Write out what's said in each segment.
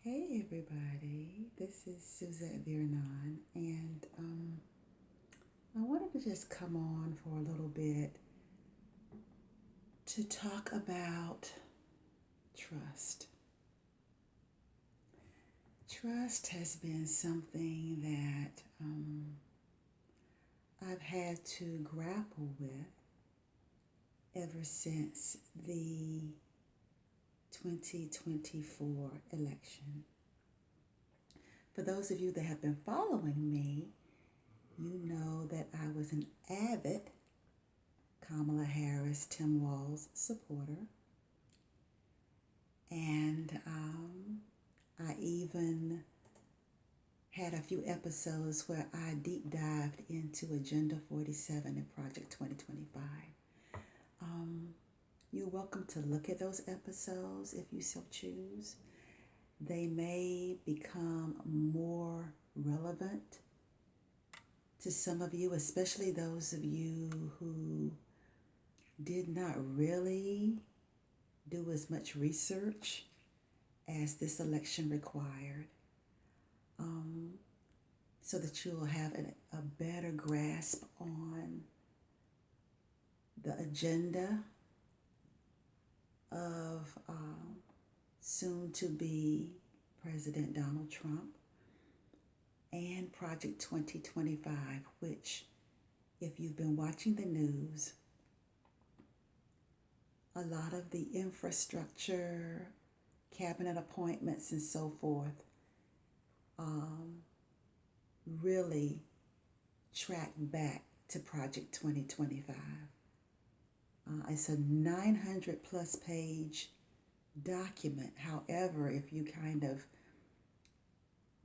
Hey everybody, this is Suzette and I wanted to just come on for a little bit to talk about trust. Trust has been something that I've had to grapple with ever since the 2024 election. For those of you that have been following me, you know that I was an avid Kamala Harris, Tim Walz supporter. And I even had a few episodes where I deep dived into Agenda 47 and Project 2025. You're welcome to look at those episodes if you so choose. They may become more relevant to some of you, especially those of you who did not really do as much research as this election required, so that you'll have a better grasp on the agenda of soon to be President Donald Trump and Project 2025, which, if you've been watching the news, a lot of the infrastructure, cabinet appointments, and so forth really track back to Project 2025. It's a 900 plus page document. However, if you kind of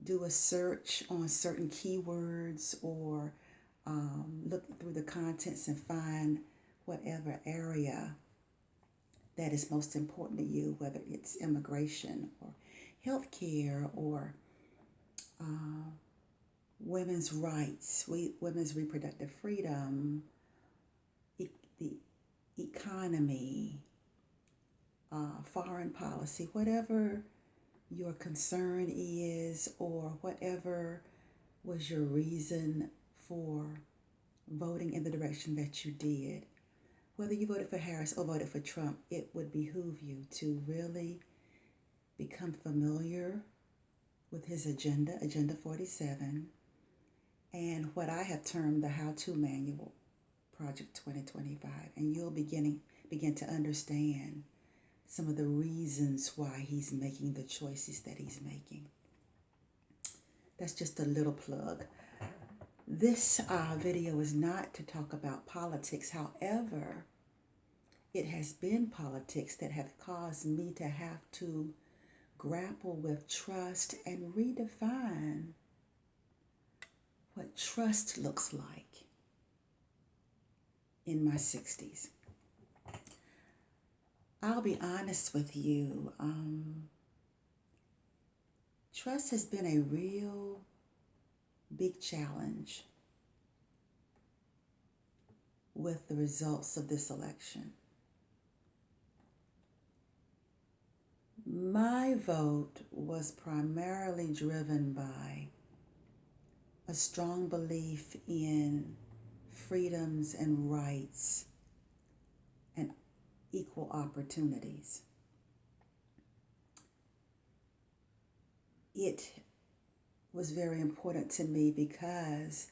do a search on certain keywords or look through the contents and find whatever area that is most important to you, whether it's immigration or healthcare or women's rights, women's reproductive freedom, the economy, foreign policy, whatever your concern is or whatever was your reason for voting in the direction that you did, whether you voted for Harris or voted for Trump, it would behoove you to really become familiar with his agenda, Agenda 47, and what I have termed the how-to manual, Project 2025, and you'll begin to understand some of the reasons why he's making the choices that he's making. That's just a little plug. This video is not to talk about politics. However, it has been politics that have caused me to have to grapple with trust and redefine what trust looks like in my 60s. I'll be honest with you. Trust has been a real big challenge with the results of this election. My vote was primarily driven by a strong belief in freedoms and rights and equal opportunities. It was very important to me because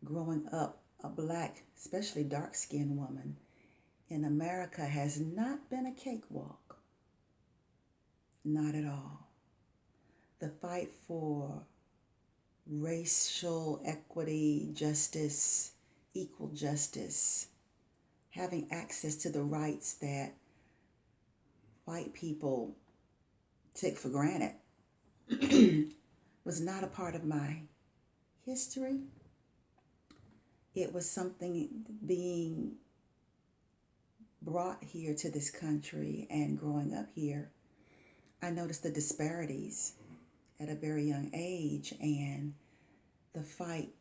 growing up a black, especially dark-skinned woman in America has not been a cakewalk. Not at all. The fight for racial equity, justice, equal justice, having access to the rights that white people take for granted was not a part of my history. It was something being brought here to this country, and growing up here, I noticed the disparities at a very young age, and the fight,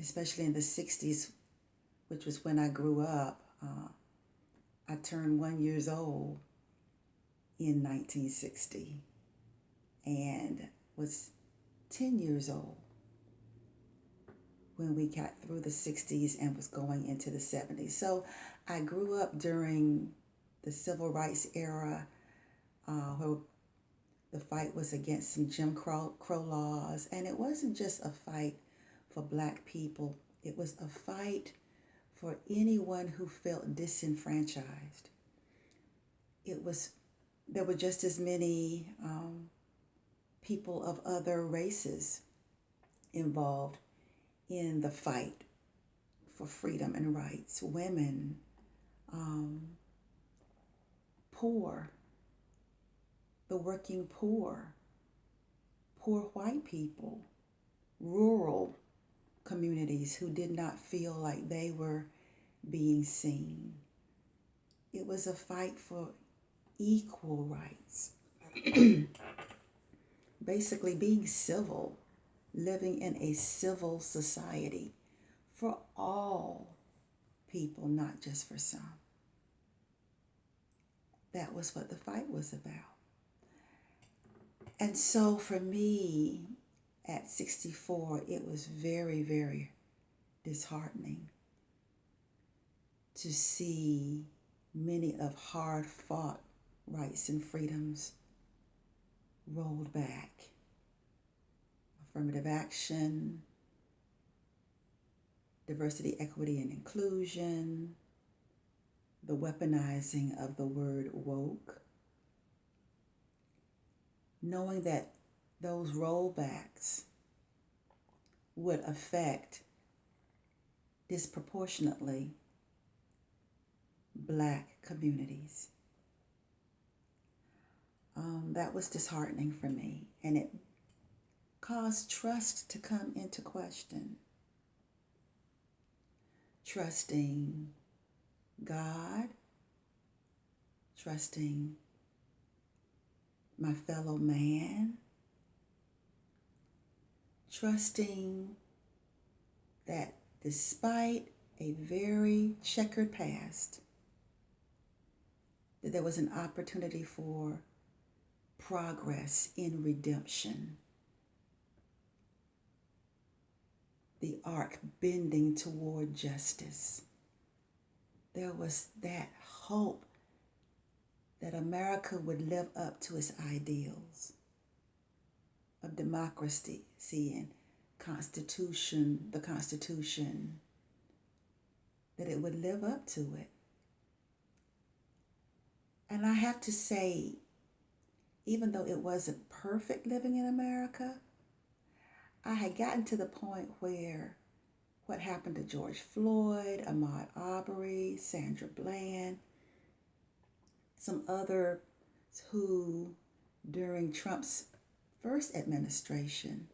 especially in the 60s, which was when I grew up. I turned 1 year old in 1960. and was 10 years old when we got through the 60s and was going into the 70s. So I grew up during the civil rights era, where the fight was against some Jim Crow laws. And it wasn't just a fight for Black people, it was a fight for anyone who felt disenfranchised. There were just as many people of other races involved in the fight for freedom and rights. Women, poor, the working poor, poor white people, rural communities who did not feel like they were being seen. It was a fight for equal rights. Basically being civil, living in a civil society for all people, not just for some. That was what the fight was about. And so for me, at 64, it was very, very disheartening to see many of hard-fought rights and freedoms rolled back. Affirmative action, diversity, equity, and inclusion, the weaponizing of the word woke, knowing that those rollbacks would affect disproportionately Black communities. That was disheartening for me, and it caused trust to come into question. Trusting God, trusting my fellow man, trusting that despite a very checkered past, that there was an opportunity for progress in redemption. The arc bending toward justice. There was that hope that America would live up to its ideals of democracy and the Constitution, that it would live up to it. And I have to say, even though it wasn't perfect living in America, I had gotten to the point where what happened to George Floyd, Ahmaud Arbery, Sandra Bland, some others who, during Trump's first administration,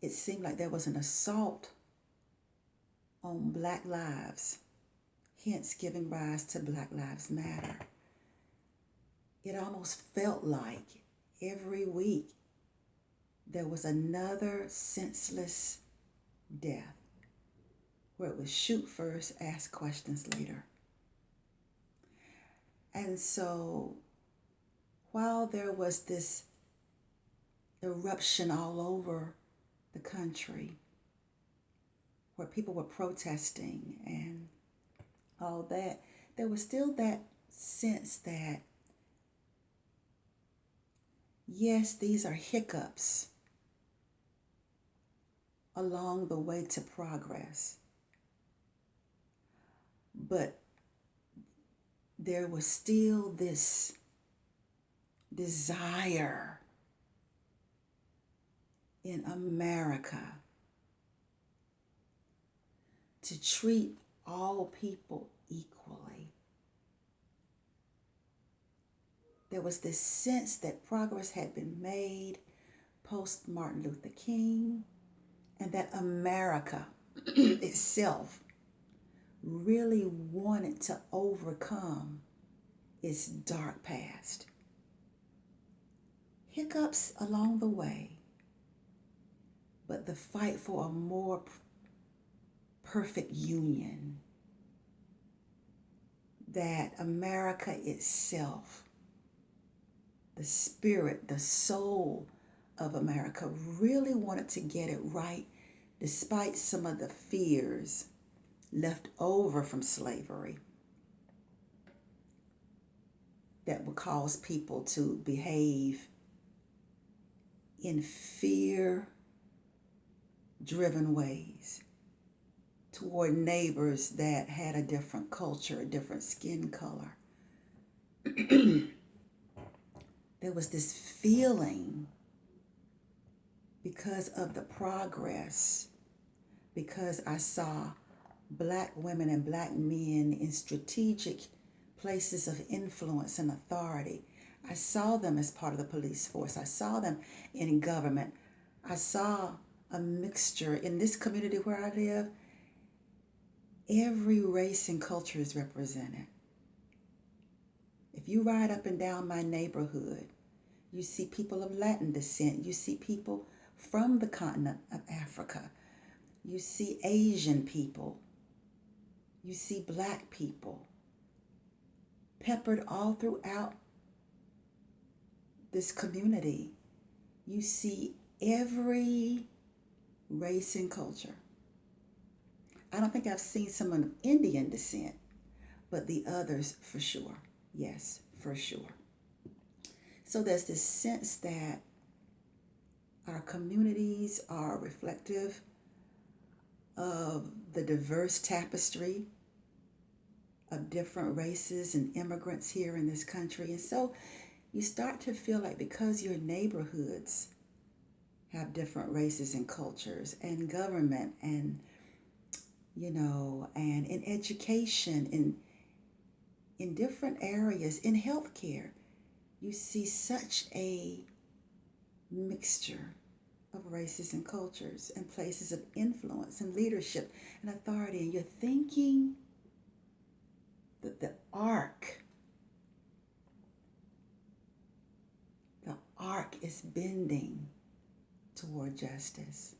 it seemed like there was an assault on Black lives, hence giving rise to Black Lives Matter. It almost felt like every week there was another senseless death, where it was shoot first, ask questions later. And so while there was this eruption all over the country, where people were protesting and all that, there was still that sense that, yes, these are hiccups along the way to progress, but there was still this desire in America to treat all people equally. There was this sense that progress had been made post Martin Luther King, and that America itself really wanted to overcome its dark past. Hiccups along the way, but the fight for a more perfect union, that America itself the spirit, the soul of America really wanted to get it right despite some of the fears left over from slavery that would cause people to behave in fear-driven ways toward neighbors that had a different culture, a different skin color. There was this feeling because of the progress, because I saw Black women and Black men in strategic places of influence and authority. I saw them as part of the police force. I saw them in government. I saw a mixture in this community where I live. Every race and culture is represented. If you ride up and down my neighborhood, you see people of Latin descent. You see people from the continent of Africa. You see Asian people. You see Black people peppered all throughout this community. You see every race and culture. I don't think I've seen someone of Indian descent, but the others for sure. Yes, for sure. So there's this sense that our communities are reflective of the diverse tapestry of different races and immigrants here in this country. And so you start to feel like because your neighborhoods have different races and cultures and government and, and in education, in different areas, in healthcare, you see such a mixture of races and cultures and places of influence and leadership and authority. And you're thinking that the arc is bending toward justice.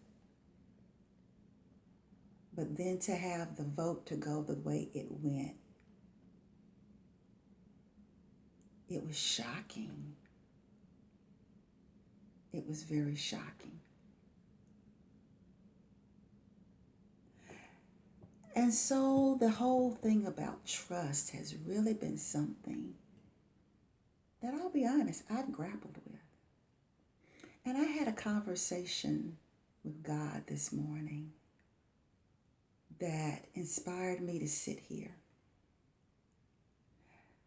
But then to have the vote to go the way it went, it was shocking. It was very shocking. And so the whole thing about trust has really been something that, I'll be honest, I've grappled with. And I had a conversation with God this morning that inspired me to sit here.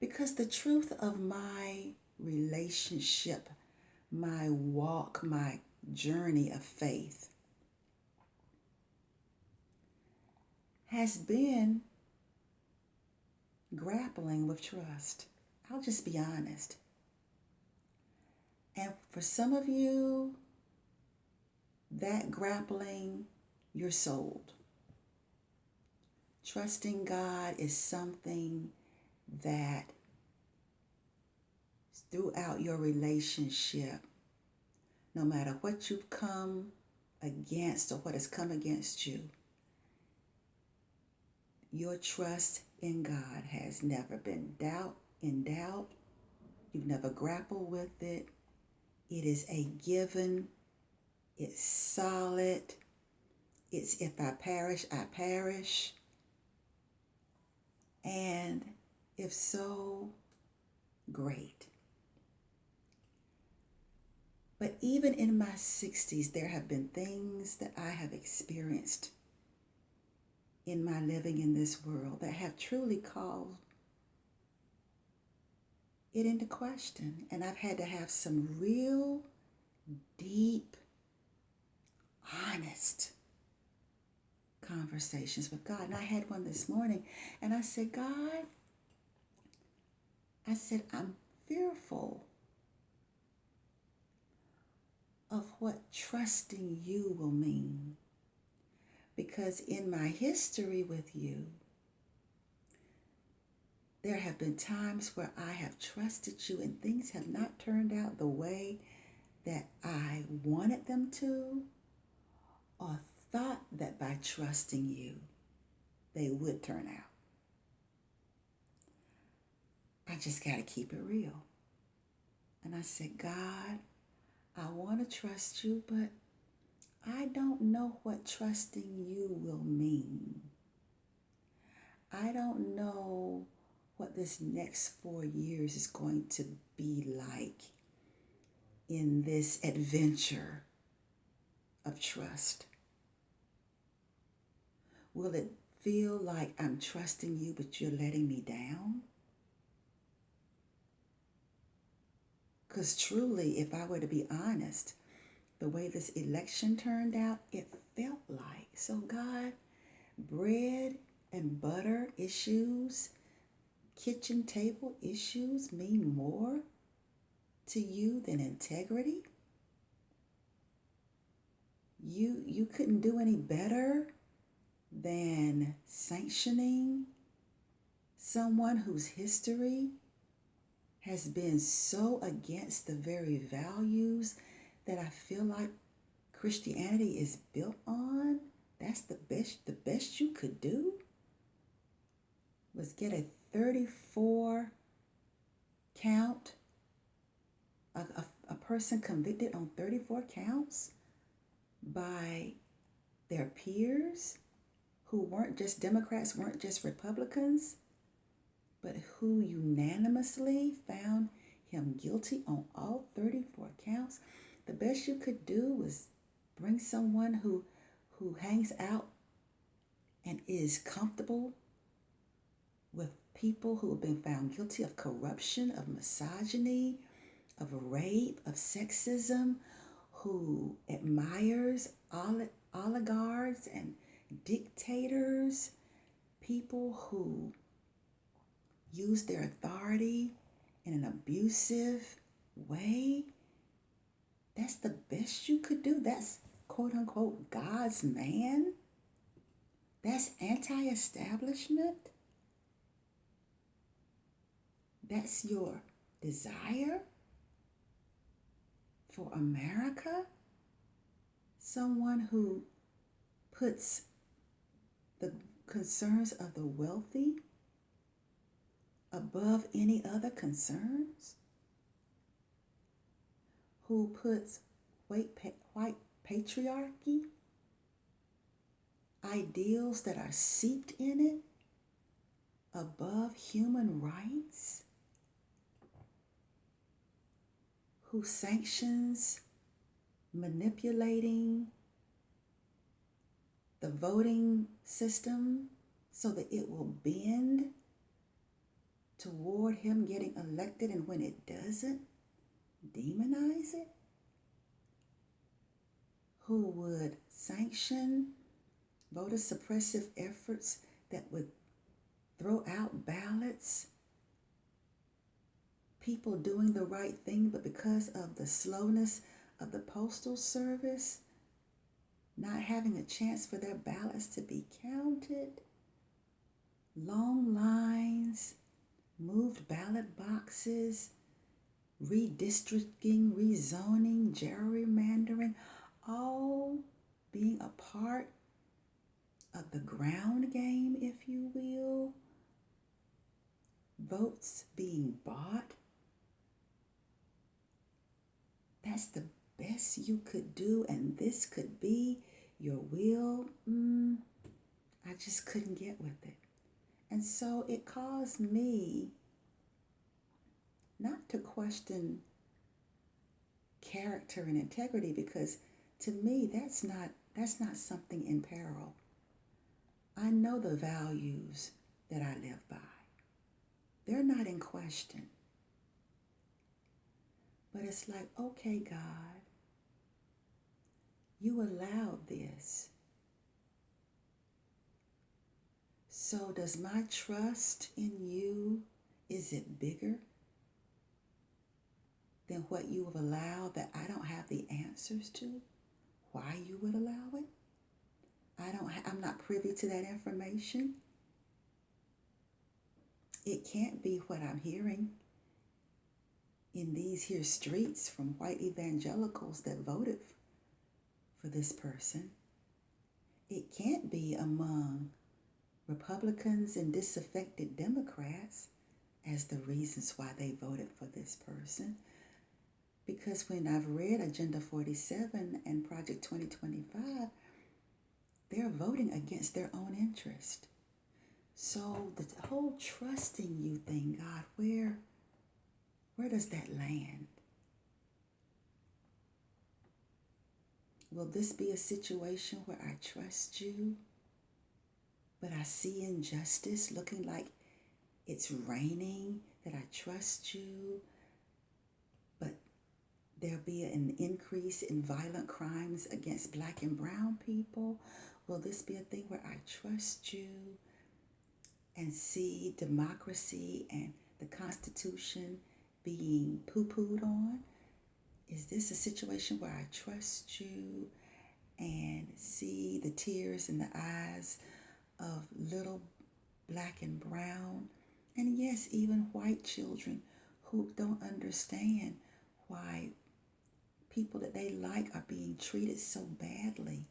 Because the truth of my relationship, my walk, my journey of faith has been grappling with trust. I'll just be honest. And for some of you, that grappling, you're sold. Trusting God is something that throughout your relationship, no matter what you've come against or what has come against you, your trust in God has never been in doubt. You've never grappled with it. It is a given. It's solid. It's if I perish, I perish. And if so, great. But even in my 60s, there have been things that I have experienced in my living in this world that have truly called it into question. And I've had to have some real, deep, honest conversations with God. And I had one this morning, and I said, God, I'm fearful of what trusting you will mean. Because in my history with you, there have been times where I have trusted you and things have not turned out the way that I wanted them to, or thought that by trusting you, they would turn out. I just got to keep it real. And I said, God, I want to trust you, but I don't know what trusting you will mean. I don't know what this next 4 years is going to be like in this adventure of trust. Will it feel like I'm trusting you, but you're letting me down? Because truly, if I were to be honest, the way this election turned out, it felt like. So God, bread and butter issues, kitchen table issues mean more to you than integrity? You couldn't do any better than sanctioning someone whose history has been so against the very values that I feel like Christianity is built on? That's the best you could do was get a 34 count, a person convicted on 34 counts by their peers who weren't just Democrats, weren't just Republicans, but who unanimously found him guilty on all 34 counts. The best you could do was bring someone who hangs out and is comfortable with people who have been found guilty of corruption, of misogyny, of rape, of sexism, who admires oligarchs and dictators, people who use their authority in an abusive way. That's the best you could do. That's quote unquote God's man. That's anti-establishment. That's your desire for America. Someone who puts the concerns of the wealthy above any other concerns, who puts white patriarchy, ideals that are seeped in it, above human rights, who sanctions manipulating the voting system so that it will bend toward him getting elected, and when it doesn't, demonize it? Who would sanction voter suppressive efforts that would throw out ballots? People doing the right thing, but because of the slowness of the Postal Service, not having a chance for their ballots to be counted. Long lines, moved ballot boxes, redistricting, rezoning, gerrymandering, all being a part of the ground game, if you will. Votes being bought. That's the best you could do, and this could be your will. I just couldn't get with it. And so it caused me not to question character and integrity, because to me that's not something in peril. I know the values that I live by. They're not in question. But it's like, okay, God, you allowed this. So does my trust in you, is it bigger than what you have allowed that I don't have the answers to? Why you would allow it? I'm not privy to that information. It can't be what I'm hearing in these here streets from white evangelicals that voted for this person. It can't be among Republicans and disaffected Democrats as the reasons why they voted for this person. Because when I've read Agenda 47 and Project 2025, they're voting against their own interest. So the whole trusting you thing, God, where does that land? Will this be a situation where I trust you, but I see injustice looking like it's raining, that I trust you, but there'll be an increase in violent crimes against Black and brown people? Will this be a thing where I trust you and see democracy and the Constitution being poo-pooed on? Is this a situation where I trust you and see the tears in the eyes of little Black and brown, and yes, even white children who don't understand why people that they like are being treated so badly?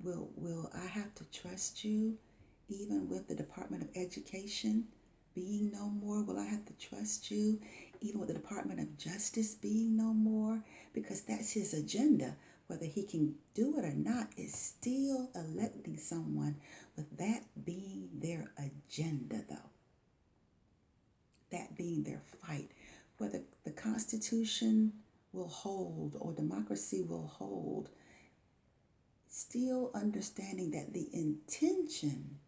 Will I have to trust you even with the Department of Education being no more? Will I have to trust you even with the Department of Justice being no more? Because that's his agenda. Whether he can do it or not is still electing someone with that being their agenda, though. That being their fight. Whether the Constitution will hold or democracy will hold, still understanding that the intention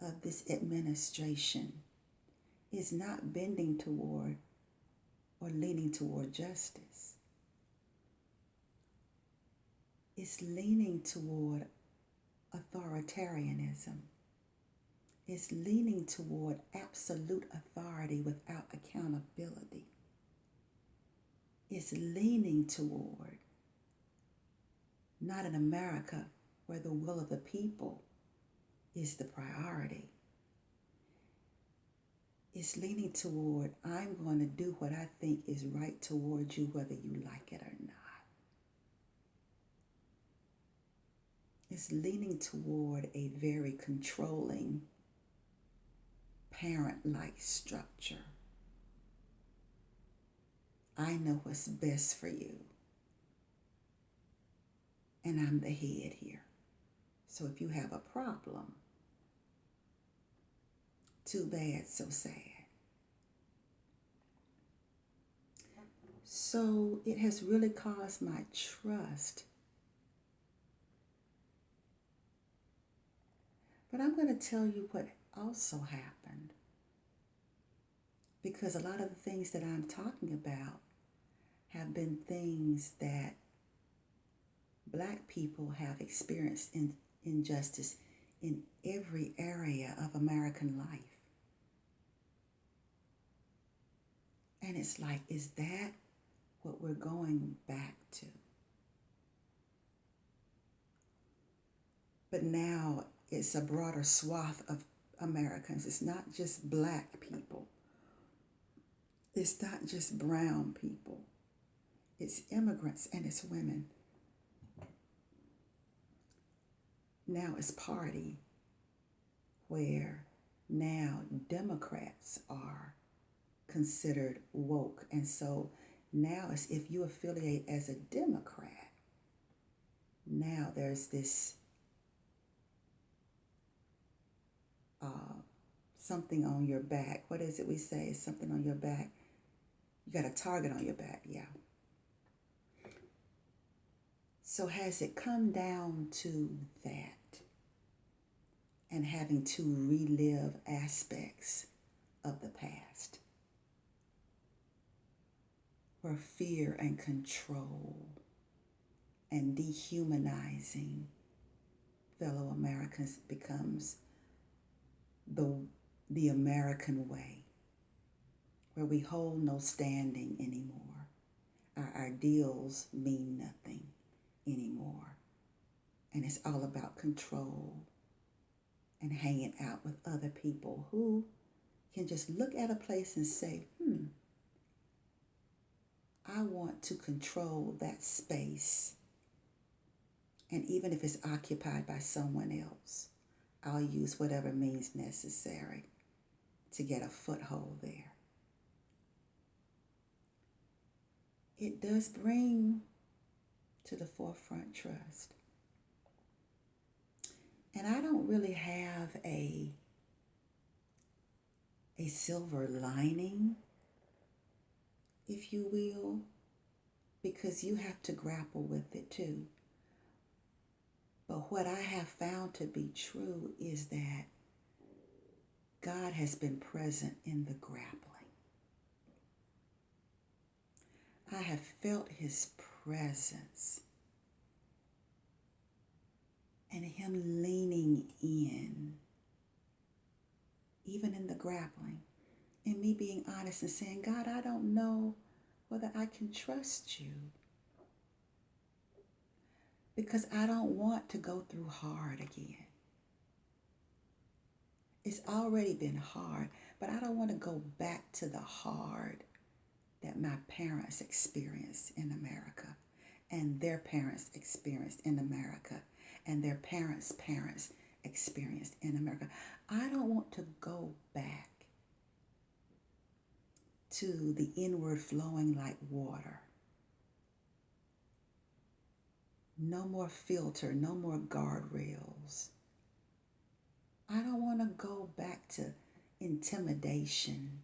of this administration is not bending toward or leaning toward justice. It's leaning toward authoritarianism. It's leaning toward absolute authority without accountability. It's leaning toward not an America where the will of the people is the priority. It's leaning toward, I'm going to do what I think is right towards you, whether you like it or not. It's leaning toward a very controlling, parent-like structure. I know what's best for you, and I'm the head here. So if you have a problem, too bad, so sad. So it has really caused my trust. But I'm going to tell you what also happened. Because a lot of the things that I'm talking about have been things that Black people have experienced in injustice in every area of American life. And it's like, is that what we're going back to? But now it's a broader swath of Americans. It's not just Black people. It's not just brown people. It's immigrants and it's women. Now it's party where now Democrats are considered woke. And so now it's if you affiliate as a Democrat, now there's this something on your back. What is it we say? Something on your back. You got a target on your back, yeah. So has it come down to that and having to relive aspects of the past where fear and control and dehumanizing fellow Americans becomes the American way, where we hold no standing anymore. Our ideals mean nothing anymore. And it's all about control and hanging out with other people who can just look at a place and say, I want to control that space. And even if it's occupied by someone else, I'll use whatever means necessary. to get a foothold there. It does bring to the forefront trust. And I don't really have a silver lining, if you will, because you have to grapple with it too. But what I have found to be true is that God has been present in the grappling. I have felt his presence and him leaning in, even in the grappling, and me being honest and saying, God, I don't know whether I can trust you, because I don't want to go through hard again. It's already been hard, but I don't want to go back to the hard that my parents experienced in America, and their parents experienced in America, and their parents' parents experienced in America. I don't want to go back to the inward flowing like water. No more filter, no more guardrails. I don't want to go back to intimidation,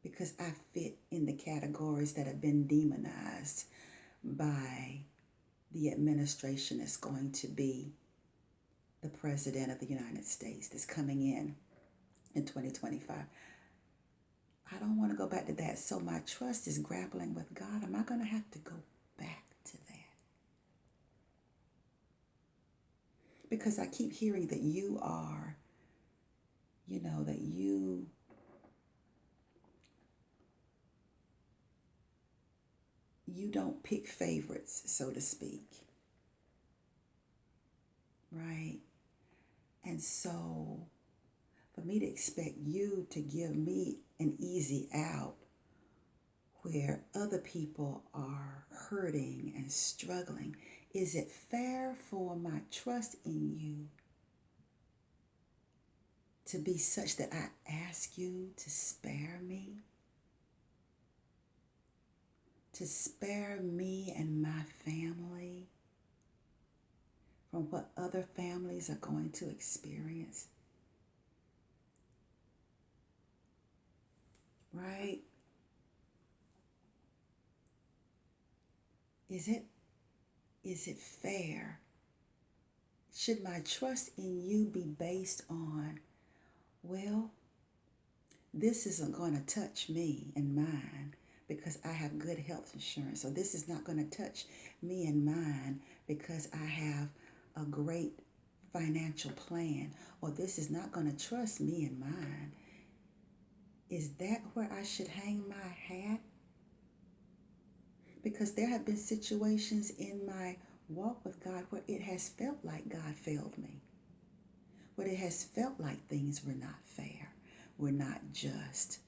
because I fit in the categories that have been demonized by the administration that's going to be the President of the United States that's coming in 2025. I don't want to go back to that. So my trust is grappling with God. Am I going to have to go back to that? Because I keep hearing that you are, that you don't pick favorites, so to speak. Right? And so for me to expect you to give me an easy out where other people are hurting and struggling, is it fair for my trust in you to be such that I ask you to spare me? To spare me and my family from what other families are going to experience? Right? Is it fair? Should my trust in you be based on, well, this isn't going to touch me and mine because I have good health insurance, or this is not going to touch me and mine because I have a great financial plan, or this is not going to trust me and mine? Is that where I should hang my hat? Because there have been situations in my walk with God where it has felt like God failed me, where it has felt like things were not fair, were not just,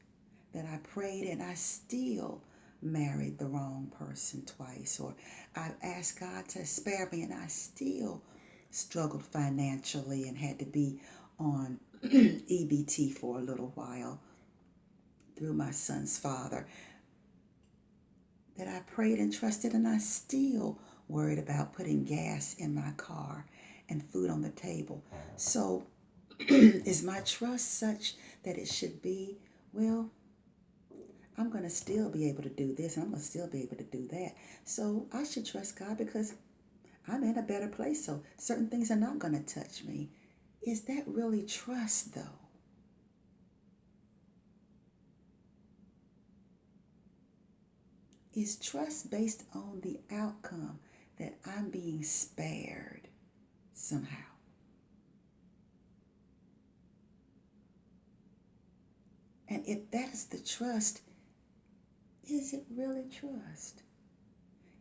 that I prayed and I still married the wrong person twice, or I asked God to spare me and I still struggled financially and had to be on EBT for a little while through my son's father. That I prayed and trusted and I still worried about putting gas in my car and food on the table. So is my trust such that it should be, well, I'm going to still be able to do this and I'm going to still be able to do that. So I should trust God because I'm in a better place. So certain things are not going to touch me. Is that really trust though? Is trust based on the outcome that I'm being spared somehow? And if that's the trust, is it really trust?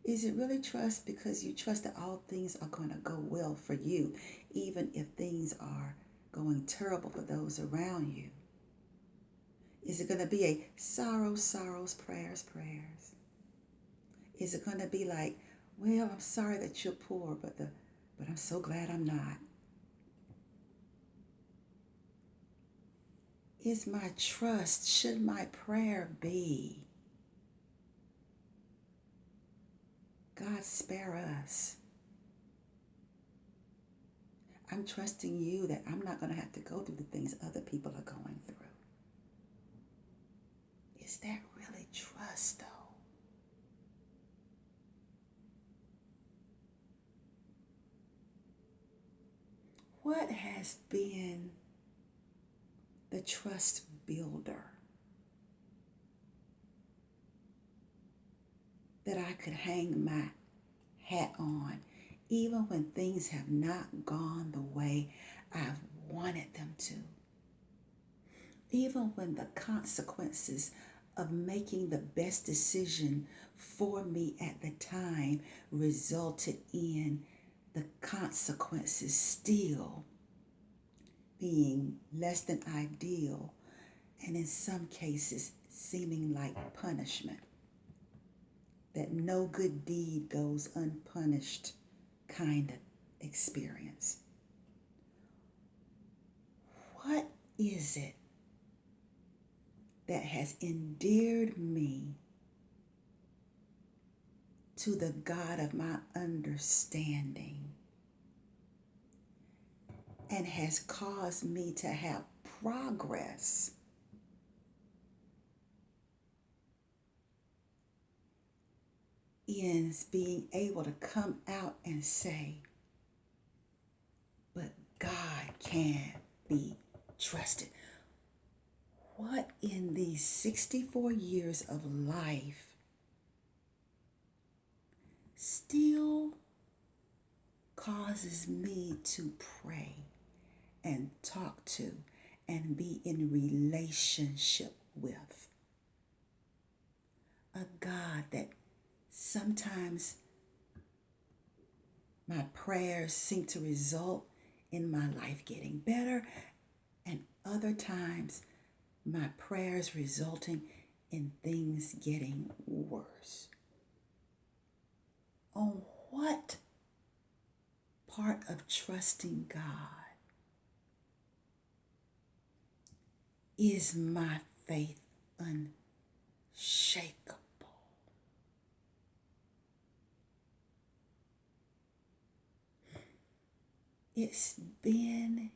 Is it really trust because you trust that all things are going to go well for you, even if things are going terrible for those around you? Is it going to be a sorrows, prayers? Is it going to be like, well, I'm sorry that you're poor, but I'm so glad I'm not? is my trust, should my prayer be, God, spare us. I'm trusting you that I'm not going to have to go through the things other people are going through. Is that really trust, though? What has been the trust builder that I could hang my hat on, even when things have not gone the way I've wanted them to? Even when the consequences of making the best decision for me at the time resulted in the consequences still being less than ideal, and in some cases seeming like punishment. That no good deed goes unpunished kind of experience. What is it that has endeared me to the God of my understanding and has caused me to have progress in being able to come out and say, but God can be trusted? What in these 64 years of life still causes me to pray and talk to and be in relationship with a God that sometimes my prayers seem to result in my life getting better, and other times my prayers resulting in things getting worse? On what part of trusting God is my faith unshakable? It's been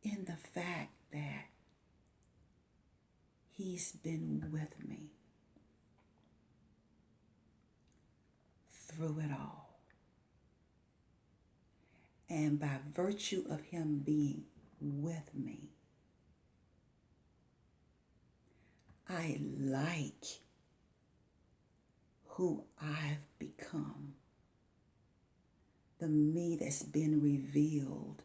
in the fact that He's been with me through it all. And by virtue of Him being with me, I like who I've become, the me that's been revealed